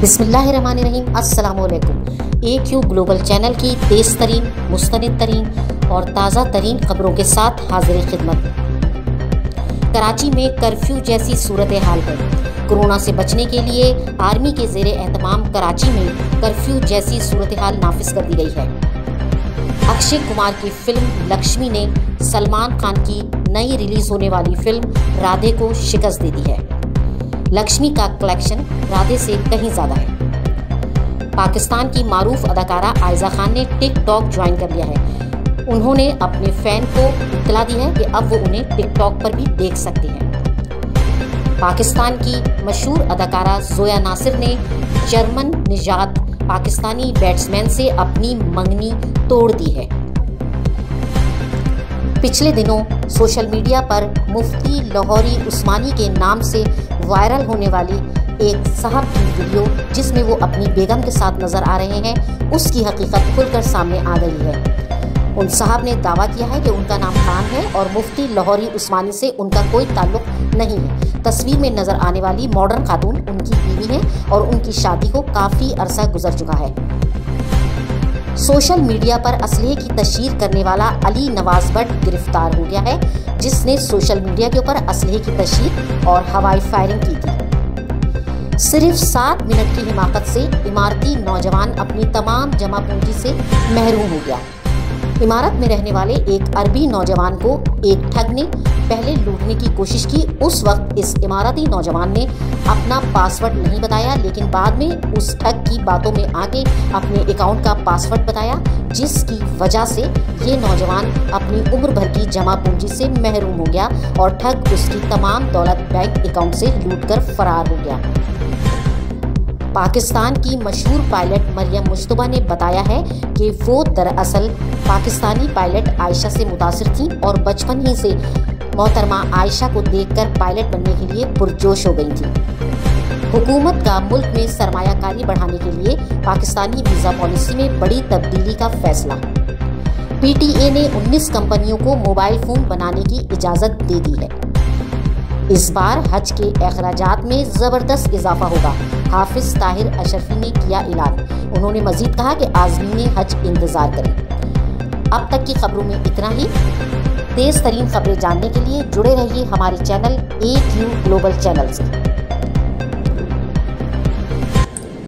बिस्मिल्लाहिर्रहमानिर्रहीम। अस्सलामुअलैकुम। AQ global channel की तेज़ तरीन, मुस्तनिद तरीन और ताज़ा तरीन खबरों के साथ हाजिर खिदमत। कराची में कर्फ्यू जैसी सूरत हाल है। कोरोना से बचने के लिए आर्मी के ज़ेरे एहतमाम कराची में कर्फ्यू जैसी सूरत हाल नाफिज कर दी गई है। अक्षय कुमार की फिल्म लक्ष्मी ने सलमान खान की नई रिलीज होने वाली फिल्म राधे को शिकस्त दे दी है। लक्ष्मी का कलेक्शन राधे से कहीं ज़्यादा है। पाकिस्तान की मारूफ अदाकारा आयजा खान ने टिकटॉक ज्वाइन कर लिया है। उन्होंने अपने फैन को इत्तला दी है कि अब वो उन्हें टिकटॉक पर भी देख सकते हैं। पाकिस्तान की मशहूर अदाकारा जोया नासिर ने जर्मन निजात पाकिस्तानी बैट्समैन से अपनी मंगनी तोड़ दी है। पिछले दिनों सोशल मीडिया पर मुफ्ती लाहौरी उस्मानी के नाम से वायरल होने वाली एक साहब की वीडियो जिसमें वो अपनी बेगम के साथ नजर आ रहे हैं, उसकी हकीकत खुलकर सामने आ गई है। उन साहब ने दावा किया है कि उनका नाम खान है और मुफ्ती लाहौरी उस्मानी से उनका कोई ताल्लुक नहीं है। तस्वीर में नजर आने वाली मॉडर्न खातून उनकी बीवी है और उनकी शादी को काफ़ी अरसा गुजर चुका है। सोशल मीडिया पर असलहे की तशहीर करने वाला अली नवाज भट्ट गिरफ्तार हो गया है, जिसने सोशल मीडिया के ऊपर असलहे की तशहीर और हवाई फायरिंग की थी। सिर्फ 7 मिनट की हिमाकत से इमारती नौजवान अपनी तमाम जमा पूंजी से महरूम हो गया। इमारत में रहने वाले एक अरबी नौजवान को एक ठग ने पहले लूटने की कोशिश की। उस वक्त इस इमारती नौजवान ने अपना पासवर्ड नहीं बताया, लेकिन बाद में उस ठग की बातों में आके अपने अकाउंट का पासवर्ड बताया, जिसकी वजह से ये नौजवान अपनी उम्र भर की जमा पूंजी से महरूम हो गया और ठग उसकी तमाम दौलत बैंक अकाउंट से लूटकर फरार हो गया। पाकिस्तान की मशहूर पायलट मरियम मुस्तफा ने बताया है कि वो दरअसल पाकिस्तानी पायलट आयशा से मुतासिर थीं और बचपन ही से मोहतरमा आयशा को देखकर पायलट बनने के लिए पुरजोश हो गई थी। हुकूमत का मुल्क में सरमायाकारी बढ़ाने के लिए पाकिस्तानी वीज़ा पॉलिसी में बड़ी तब्दीली का फैसला। PTA ने 19 कंपनियों को मोबाइल फ़ोन बनाने की इजाज़त दे दी है। इस बार हज के अखराजात में ज़बरदस्त इजाफा होगा। हाफिज ताहिर अशरफी ने किया ऐलान। उन्होंने मजीद कहा कि आज़मीन हज इंतज़ार करें। अब तक की खबरों में इतना ही। तेज़ तरीन खबरें जानने के लिए जुड़े रहिए हमारे चैनल AQ ग्लोबल चैनल से।